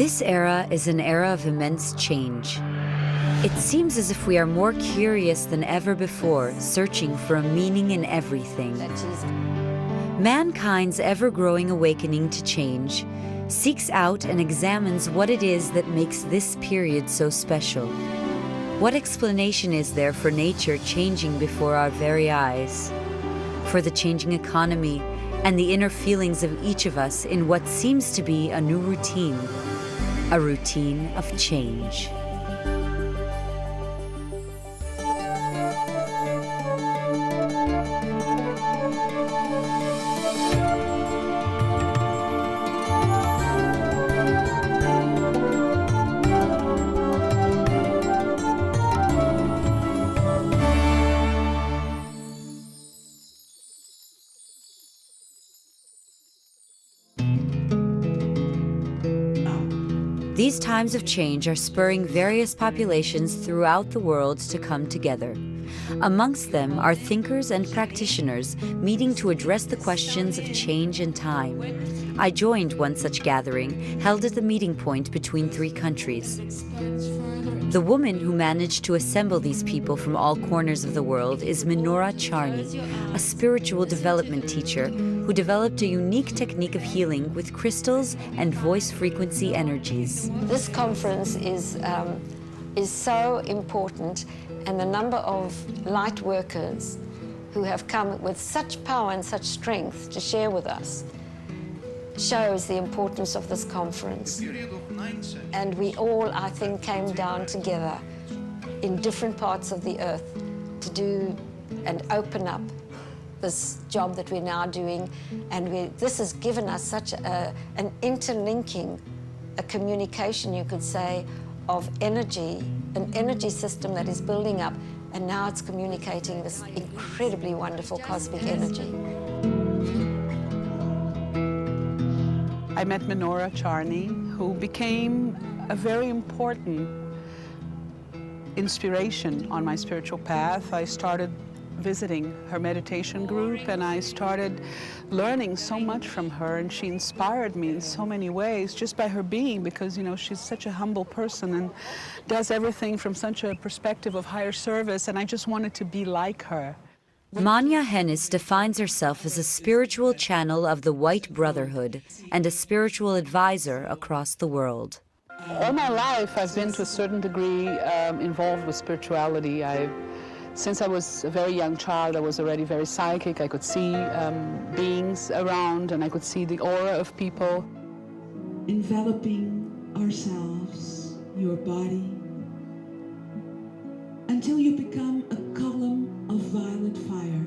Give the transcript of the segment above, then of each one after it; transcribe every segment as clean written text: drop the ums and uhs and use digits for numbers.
This era is an era of immense change. It seems as if we are more curious than ever before, searching for a meaning in everything. Mankind's ever-growing awakening to change seeks out and examines what it is that makes this period so special. What explanation is there for nature changing before our very eyes? For the changing economy and the inner feelings of each of us in what seems to be a new routine, a routine of change. These times of change are spurring various populations throughout the world to come together. Amongst them are thinkers and practitioners meeting to address the questions of change and time. I joined one such gathering held at the meeting point between three countries. The woman who managed to assemble these people from all corners of the world is Minora Charny, a spiritual development teacher who developed a unique technique of healing with crystals and voice frequency energies. This conference is so important, and the number of light workers who have come with such power and such strength to share with us shows the importance of this conference. And we all, I think, came down together in different parts of the earth to do and open up this job that we're now doing. And this has given us such an interlinking, a communication, you could say, of energy, an energy system that is building up, and now it's communicating this incredibly wonderful cosmic energy. I met Minora Charny, who became a very important inspiration on my spiritual path. I started visiting her meditation group, and I started learning so much from her, and she inspired me in so many ways just by her being, because, you know, she's such a humble person and does everything from such a perspective of higher service, and I just wanted to be like her. Manya Hennis defines herself as a spiritual channel of the White Brotherhood and a spiritual advisor across the world. All my life I've been to a certain degree involved with spirituality. Since I was a very young child, I was already very psychic. I could see beings around, and I could see the aura of people. Enveloping ourselves, your body, until you become a column of violet fire.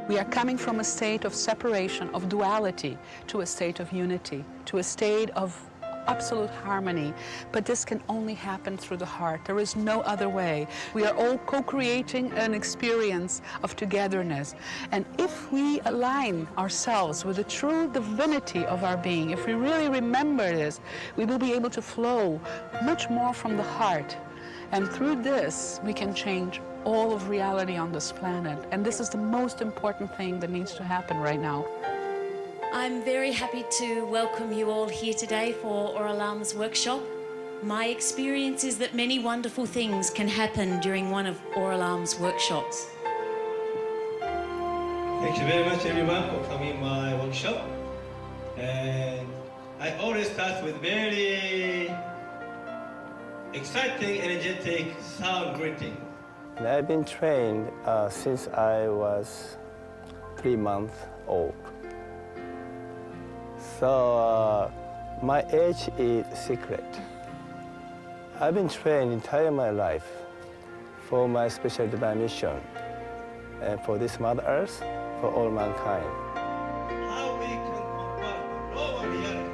We are coming from a state of separation, of duality, to a state of unity, to a state of absolute harmony, but this can only happen through the heart. There is no other way. We are all co-creating an experience of togetherness, and if we align ourselves with the true divinity of our being, if we really remember this, we will be able to flow much more from the heart, and through this we can change all of reality on this planet, and this is the most important thing that needs to happen right now. I'm very happy to welcome you all here today for Oralam's workshop. My experience is that many wonderful things can happen during one of Oralam's workshops. Thank you very much, everyone, for coming to my workshop. And I always start with very exciting, energetic sound greeting. I've been trained since I was 3 months old. So my age is secret. I've been trained entire my life for my special divine mission, and for this Mother Earth, for all mankind. How we can convert the lower reality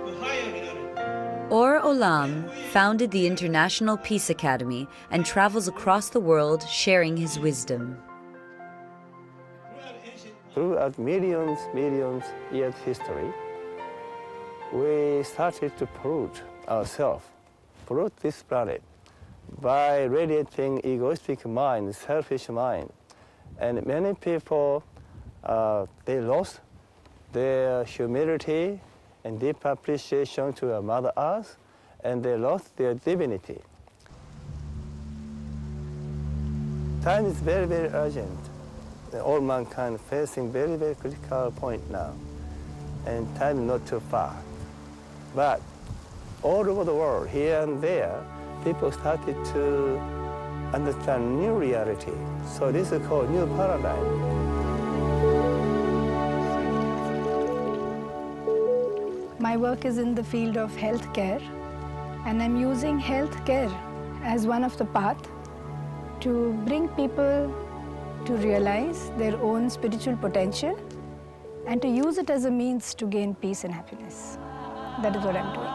to higher reality. Or Olam founded the International Peace Academy and travels across the world sharing his wisdom. Throughout millions years history, we started to pollute ourselves, pollute this planet, by radiating egoistic mind, selfish mind. And many people, they lost their humility and deep appreciation to Mother Earth, and they lost their divinity. Time is very, very urgent. All mankind facing very, very critical point now, and time is not too far. But all over the world, here and there, people started to understand new reality. So this is called new paradigm. My work is in the field of healthcare, and I'm using healthcare as one of the paths to bring people to realize their own spiritual potential and to use it as a means to gain peace and happiness. That is what I'm doing.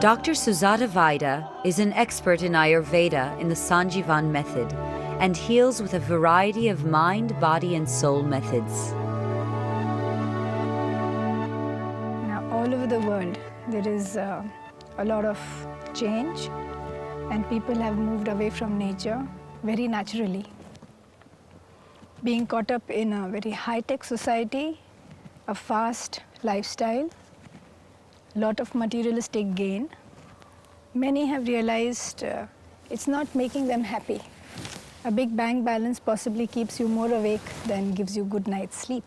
Dr. Sujata Vaida is an expert in Ayurveda in the Sanjivan method and heals with a variety of mind, body, and soul methods. Now, all over the world, there is a lot of change, and people have moved away from nature very naturally. Being caught up in a very high-tech society, a fast lifestyle, lot of materialistic gain, many have realized it's not making them happy. A big bank balance possibly keeps you more awake than gives you good night's sleep.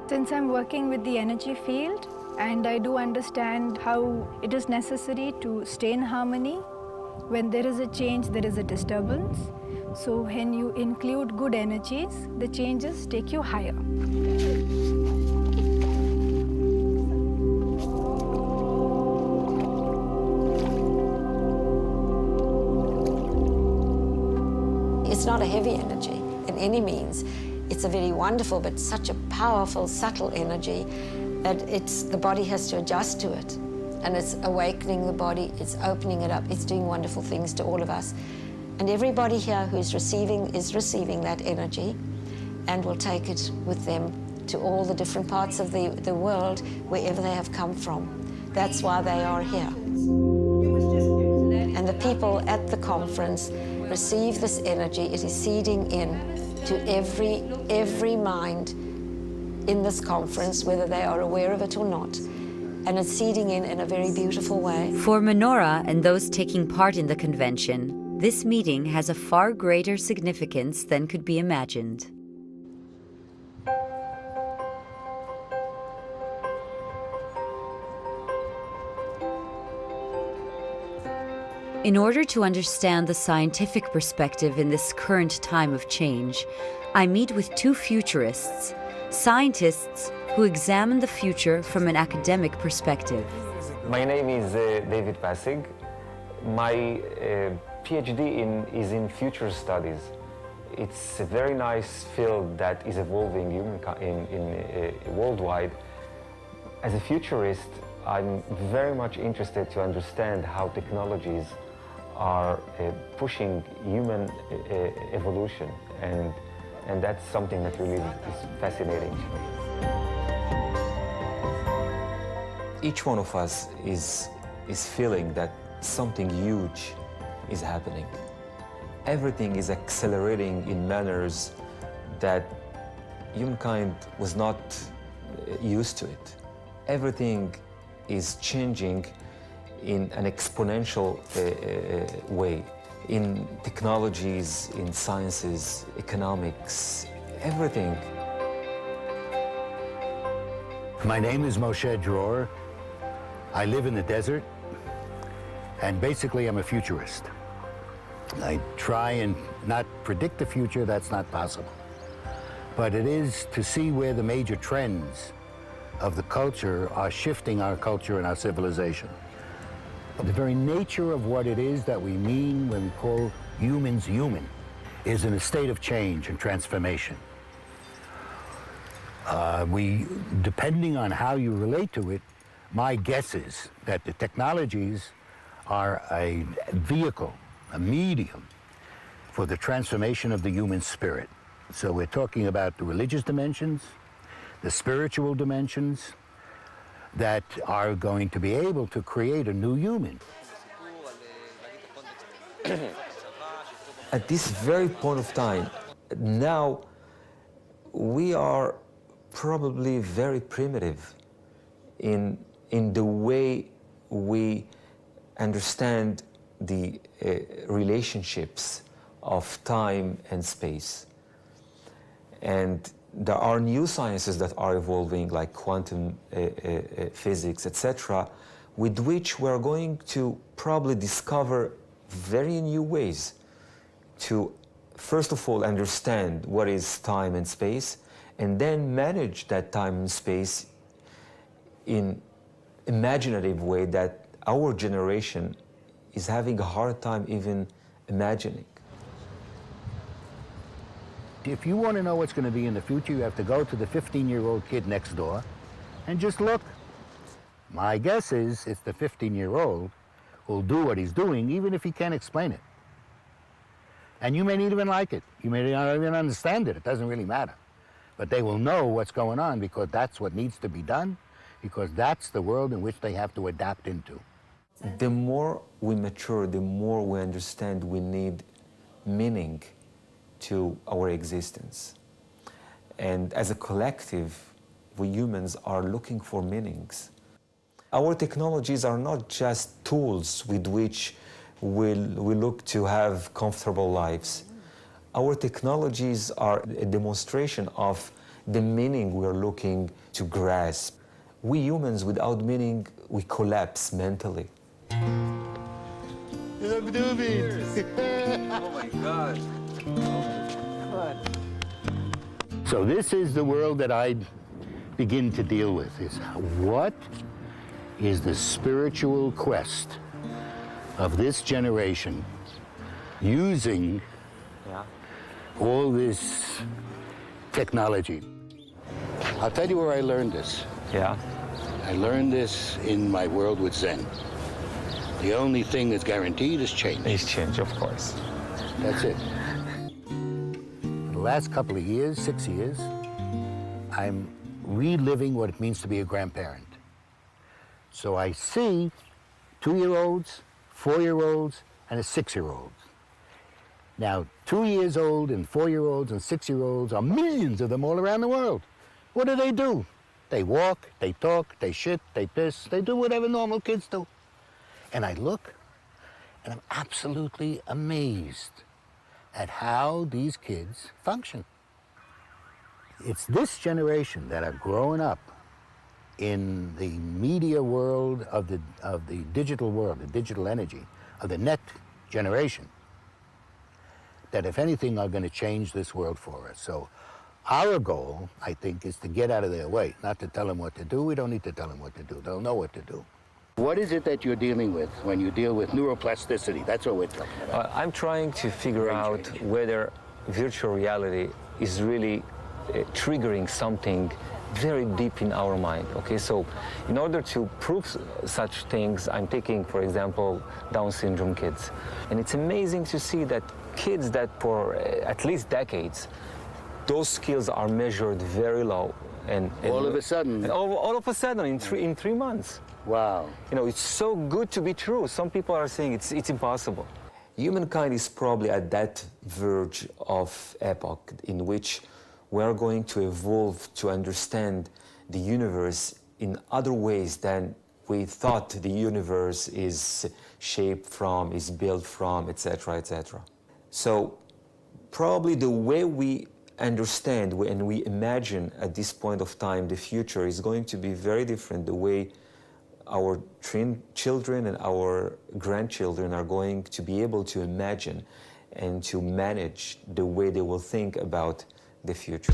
Since I'm working with the energy field, and I do understand how it is necessary to stay in harmony. When there is a change, there is a disturbance. So when you include good energies, the changes take you higher. It's not a heavy energy in any means. It's a very wonderful but such a powerful, subtle energy that the body has to adjust to it. And it's awakening the body, it's opening it up, it's doing wonderful things to all of us. And everybody here who is receiving that energy and will take it with them to all the different parts of the world, wherever they have come from. That's why they are here. And the people at the conference receive this energy. It is seeding in to every mind in this conference, whether they are aware of it or not. And it's seeding in a very beautiful way. For Menorah and those taking part in the convention, this meeting has a far greater significance than could be imagined. In order to understand the scientific perspective in this current time of change, I meet with two futurists, scientists who examine the future from an academic perspective. My name is David Passig. My PhD is in future studies. It's a very nice field that is evolving worldwide. As a futurist, I'm very much interested to understand how technologies are pushing human evolution, and that's something that really is fascinating. Each one of us is feeling that something huge is happening. Everything is accelerating in manners that humankind was not used to it. Everything is changing in an exponential way, in technologies, in sciences, economics, everything. My name is Moshe Dror. I live in the desert, and basically I'm a futurist. I try and not predict the future, that's not possible. But it is to see where the major trends of the culture are shifting our culture and our civilization. The very nature of what it is that we mean when we call humans human is in a state of change and transformation. Depending on how you relate to it, my guess is that the technologies are a vehicle, a medium for the transformation of the human spirit. So we're talking about the religious dimensions, the spiritual dimensions, that are going to be able to create a new human. At this very point of time, now we are probably very primitive in the way we understand the relationships of time and space. And there are new sciences that are evolving, like quantum physics, etc., with which we're going to probably discover very new ways to, first of all, understand what is time and space, and then manage that time and space in imaginative way that our generation is having a hard time even imagining. If you want to know what's going to be in the future, you have to go to the 15-year-old kid next door and just look. My guess is it's the 15-year-old who'll do what he's doing, even if he can't explain it. And you may not even like it. You may not even understand it. It doesn't really matter. But they will know what's going on because that's what needs to be done, because that's the world in which they have to adapt into. The more we mature, the more we understand we need meaning to our existence. And as a collective, we humans are looking for meanings. Our technologies are not just tools with which we look to have comfortable lives. Our technologies are a demonstration of the meaning we're looking to grasp. We humans, without meaning, we collapse mentally. Look, Doobie! Oh my God. So this is the world that I begin to deal with, is what is the spiritual quest of this generation using all this technology. I'll tell you where I learned this. Yeah. I learned this in my world with Zen. The only thing that's guaranteed is change. Is change, of course. That's it. For the last couple of years, 6 years, I'm reliving what it means to be a grandparent. So I see 2-year-olds, 4-year-olds, and a 6-year-old. Now, 2 years old and 4-year-olds and 6-year-olds are millions of them all around the world. What do? They walk, they talk, they shit, they piss, they do whatever normal kids do. And I look, and I'm absolutely amazed at how these kids function. It's this generation that are growing up in the media world of the digital world, the digital energy, of the net generation, that if anything are going to change this world for us. So our goal, I think, is to get out of their way, not to tell them what to do. We don't need to tell them what to do. They'll know what to do. What is it that you're dealing with when you deal with neuroplasticity? That's what we're talking about. I'm trying to figure out whether virtual reality is really triggering something very deep in our mind. Okay, so in order to prove such things, I'm taking, for example, Down syndrome kids. And it's amazing to see that kids that for at least decades, those skills are measured very low. And all of a sudden? All of a sudden, in 3 months. Wow. You know, it's so good to be true. Some people are saying it's impossible. Humankind is probably at that verge of epoch in which we're going to evolve to understand the universe in other ways than we thought the universe is shaped from, is built from, etc., etc. So probably the way we understand and we imagine at this point of time the future is going to be very different. The way our children and our grandchildren are going to be able to imagine and to manage the way they will think about the future.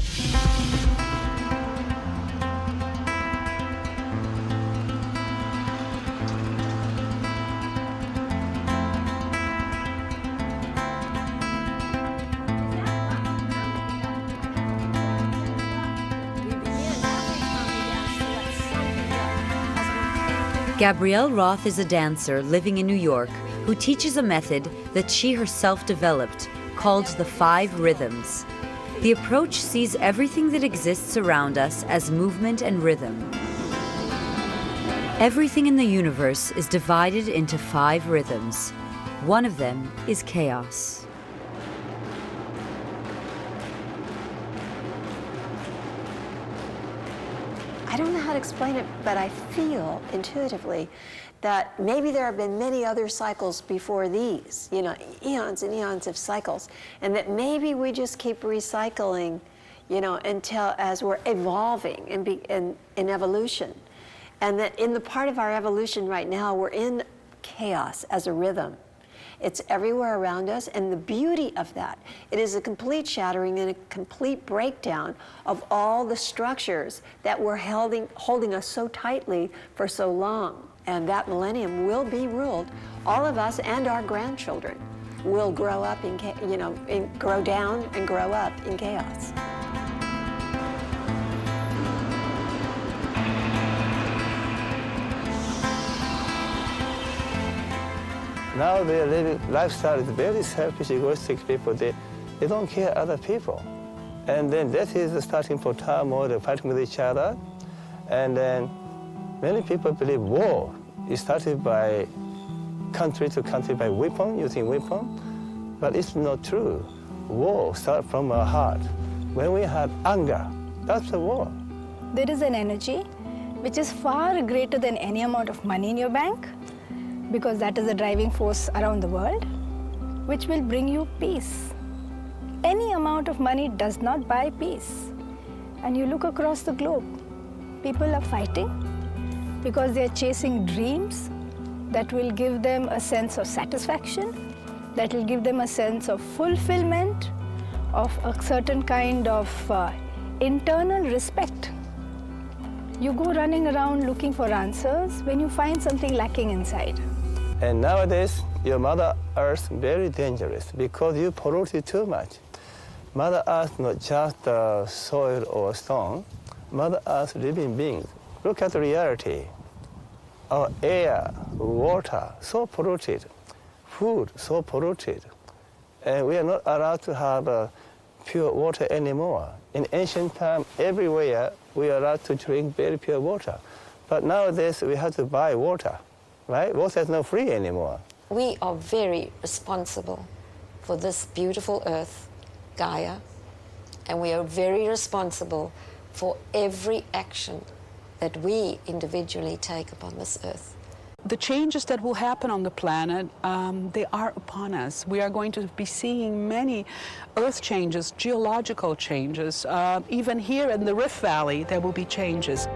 Gabrielle Roth is a dancer living in New York who teaches a method that she herself developed called the 5 Rhythms. The approach sees everything that exists around us as movement and rhythm. Everything in the universe is divided into 5 rhythms. One of them is chaos. I don't know how to explain it, but I feel intuitively that maybe there have been many other cycles before these, you know, eons and eons of cycles, and that maybe we just keep recycling, you know, until as we're evolving in evolution. And that in the part of our evolution right now, we're in chaos as a rhythm. It's everywhere around us, and the beauty of that, it is a complete shattering and a complete breakdown of all the structures that were holding us so tightly for so long. And that millennium will be ruled. All of us and our grandchildren will grow up grow down and grow up in chaos. Now their living lifestyle is very selfish, egoistic people. They don't care other people. And then that is the starting for turmoil, they're fighting with each other. And then many people believe war is started by country to country by weapon, using weapon. But it's not true. War starts from our heart. When we have anger, that's the war. There is an energy which is far greater than any amount of money in your bank, because that is the driving force around the world, which will bring you peace. Any amount of money does not buy peace. And you look across the globe, people are fighting because they are chasing dreams that will give them a sense of satisfaction, that will give them a sense of fulfillment, of a certain kind of internal respect. You go running around looking for answers when you find something lacking inside. And nowadays, your Mother Earth very dangerous because you pollute it too much. Mother Earth not just soil or stone. Mother Earth living beings. Look at the reality. Our air, water, so polluted. Food, so polluted. And we are not allowed to have pure water anymore. In ancient time, everywhere we are allowed to drink very pure water. But nowadays, we have to buy water. Right? Water is not free anymore. We are very responsible for this beautiful earth, Gaia, and we are very responsible for every action that we individually take upon this earth. The changes that will happen on the planet, they are upon us. We are going to be seeing many earth changes, geological changes. Even here in the Rift Valley, there will be changes.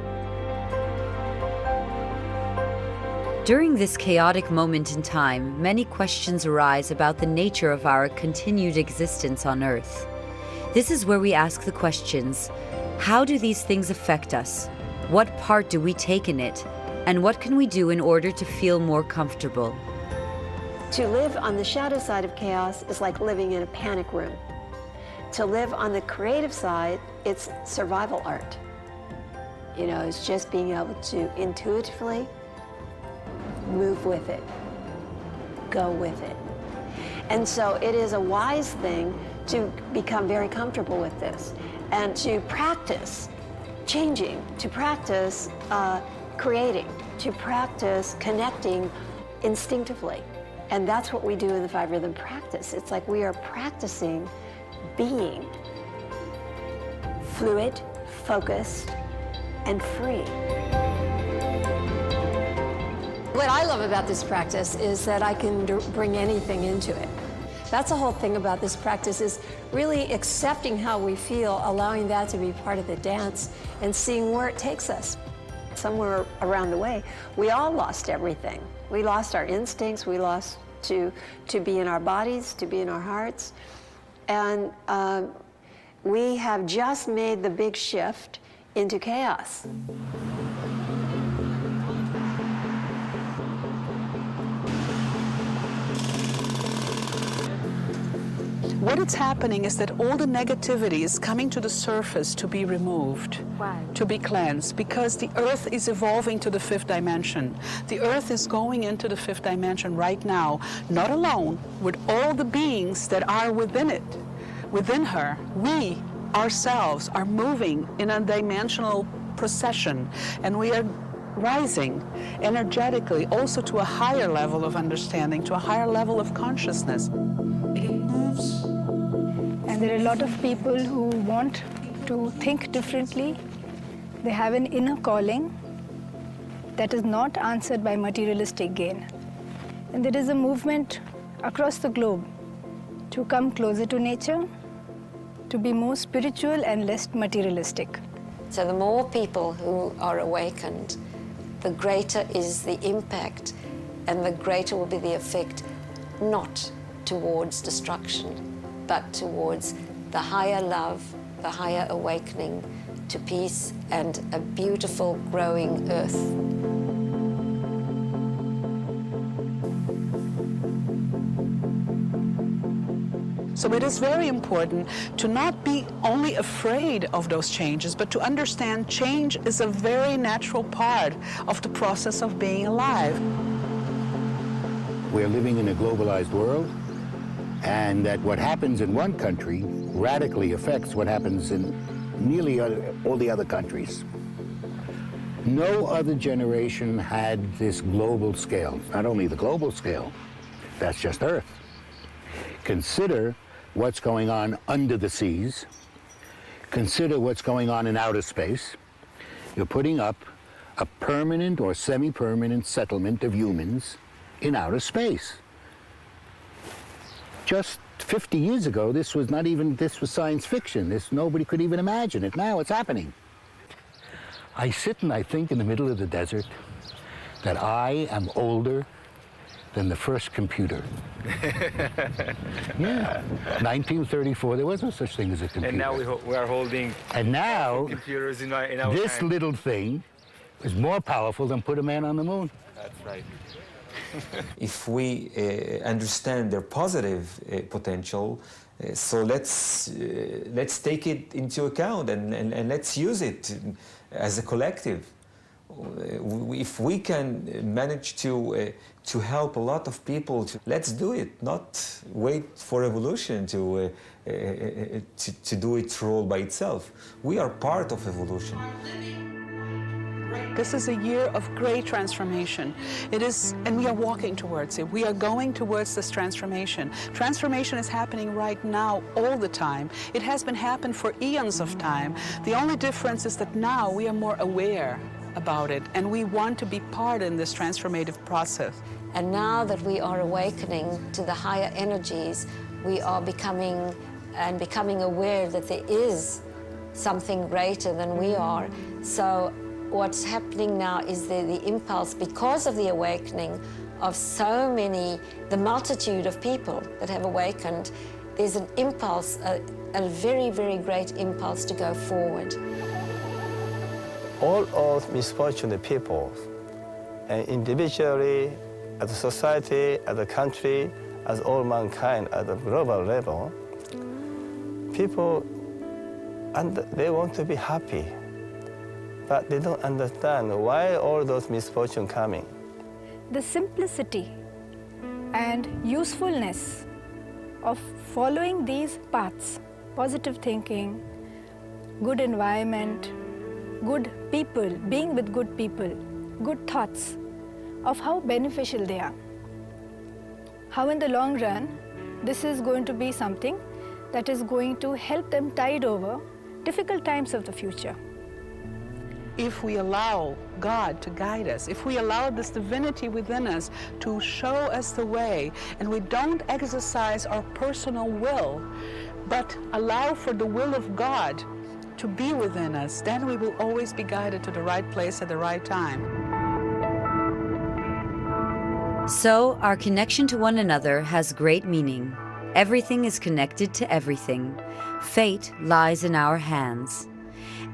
During this chaotic moment in time, many questions arise about the nature of our continued existence on Earth. This is where we ask the questions: how do these things affect us? What part do we take in it? And what can we do in order to feel more comfortable? To live on the shadow side of chaos is like living in a panic room. To live on the creative side, it's survival art. You know, it's just being able to intuitively move with it, go with it. And so it is a wise thing to become very comfortable with this and to practice changing, to practice creating, to practice connecting instinctively. And that's what we do in the 5 Rhythm practice. It's like we are practicing being fluid, focused, and free. What I love about this practice is that I can bring anything into it. That's the whole thing about this practice, is really accepting how we feel, allowing that to be part of the dance, and seeing where it takes us. Somewhere around the way, we all lost everything. We lost our instincts, we lost to be in our bodies, to be in our hearts. And we have just made the big shift into chaos. What is happening is that all the negativity is coming to the surface to be removed, to be cleansed, because the Earth is evolving to the 5th dimension. The Earth is going into the 5th dimension right now, not alone, with all the beings that are within it, within her. We ourselves are moving in a dimensional procession, and we are rising energetically also to a higher level of understanding, to a higher level of consciousness. And there are a lot of people who want to think differently. They have an inner calling that is not answered by materialistic gain. And there is a movement across the globe to come closer to nature, to be more spiritual and less materialistic. So the more people who are awakened, the greater is the impact and the greater will be the effect, not towards destruction, but towards the higher love, the higher awakening to peace and a beautiful growing earth. So it is very important to not be only afraid of those changes, but to understand change is a very natural part of the process of being alive. We're living in a globalized world, and that what happens in one country radically affects what happens in nearly all the other countries. No other generation had this global scale. Not only the global scale, that's just Earth. Consider what's going on under the seas. Consider what's going on in outer space. You're putting up a permanent or semi-permanent settlement of humans in outer space. Just 50 years ago, this was science fiction. Nobody could even imagine it. Now it's happening. I sit and I think in the middle of the desert that I am older than the first computer. Yeah, 1934, there was no such thing as a computer. And now we are holding and now computers in our this time. little thing is more powerful than put a man on the moon. That's right. If we understand their positive potential, so let's take it into account and let's use it as a collective. If we can manage to help a lot of people, let's do it. Not wait for evolution to do its role by itself. We are part of evolution. This is a year of great transformation. It is, and we are walking towards it. We are going towards this transformation. Transformation is happening right now, all the time. It has been happening for eons of time. The only difference is that now we are more aware about it, and we want to be part in this transformative process. And now that we are awakening to the higher energies, we are becoming aware that there is something greater than we are. So what's happening now is the impulse, because of the awakening of so many, the multitude of people that have awakened, there's an impulse, a very, very great impulse to go forward. All of misfortunate people, and individually, as a society, as a country, as all mankind, at a global level, people, they want to be happy, but they don't understand why all those misfortunes coming. The simplicity and usefulness of following these paths, positive thinking, good environment, good people, being with good people, good thoughts, of how beneficial they are. How in the long run, this is going to be something that is going to help them tide over difficult times of the future. If we allow God to guide us, if we allow this divinity within us to show us the way, and we don't exercise our personal will, but allow for the will of God to be within us, then we will always be guided to the right place at the right time. So, our connection to one another has great meaning. Everything is connected to everything. Fate lies in our hands.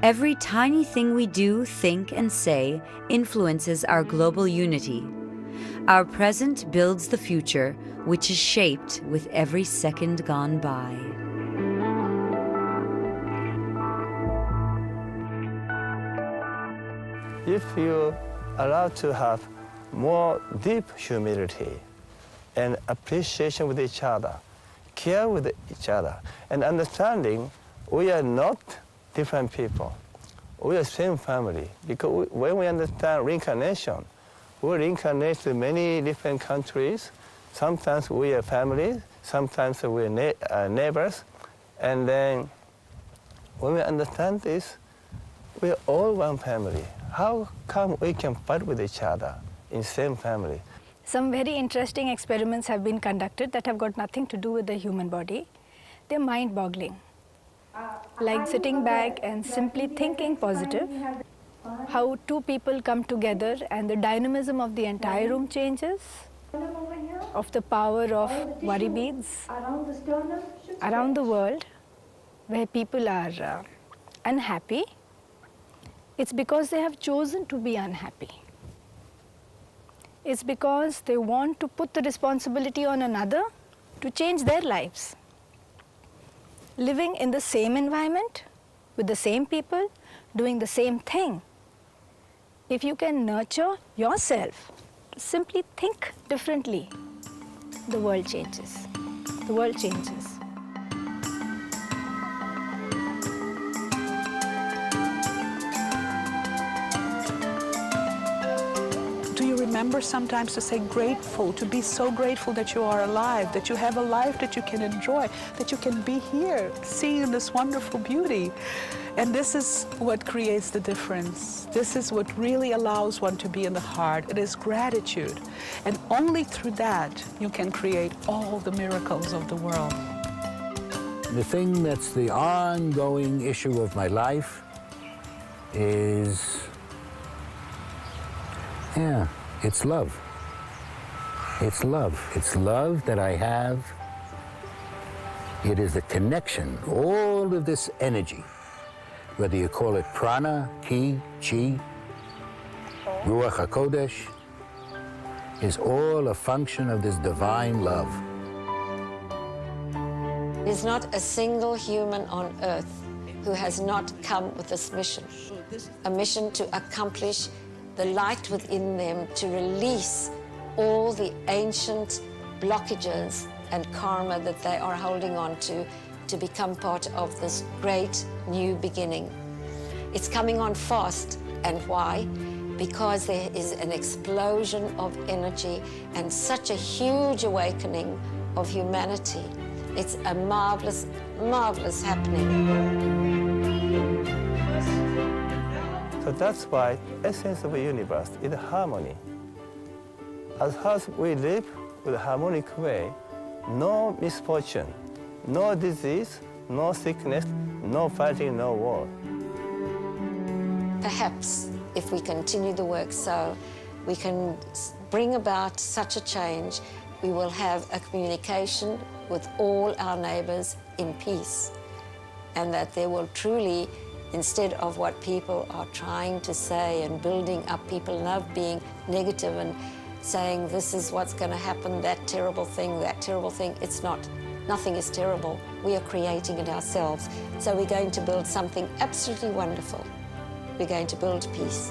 Every tiny thing we do, think, and say influences our global unity. Our present builds the future, which is shaped with every second gone by. If you allow to have more deep humility and appreciation with each other, care with each other, and understanding we are not different people. we are the same family. Because when we understand reincarnation, we reincarnate to many different countries. Sometimes we are families, sometimes we are neighbors. And then when we understand this, we are all one family. How come we can fight with each other in the same family? Some very interesting experiments have been conducted that have got nothing to do with the human body. They're mind-boggling. Like sitting back and simply thinking positive, how two people come together and the dynamism of the entire room changes, of the power of worry beads around the world where people are unhappy. It's because they have chosen to be unhappy. It's because they want to put the responsibility on another to change their lives. Living in the same environment, with the same people, doing the same thing. If you can nurture yourself to simply think differently, the world changes. The world changes. Do you remember sometimes to say grateful, to be so grateful that you are alive, that you have a life that you can enjoy, that you can be here, seeing this wonderful beauty? And this is what creates the difference. This is what really allows one to be in the heart. It is gratitude. And only through that you can create all the miracles of the world. The thing that's the ongoing issue of my life is, it's love. It's love. It's love that I have. It is the connection, all of this energy, whether you call it prana, ki, chi, ruach hakodesh, is all a function of this divine love. There's not a single human on earth who has not come with this mission, a mission to accomplish the light within them, to release all the ancient blockages and karma that they are holding on to become part of this great new beginning. It's coming on fast, and why? Because there is an explosion of energy and such a huge awakening of humanity. It's a marvelous, marvelous happening. So that's why the essence of the universe is harmony. As long as we live with a harmonic way, no misfortune, no disease, no sickness, no fighting, no war. Perhaps if we continue the work so, we can bring about such a change, we will have a communication with all our neighbors in peace, and that there will truly, instead of what people are trying to say and building up, people love being negative and saying this is what's going to happen, that terrible thing, it's not. Nothing is terrible. We are creating it ourselves. So we're going to build something absolutely wonderful. We're going to build peace.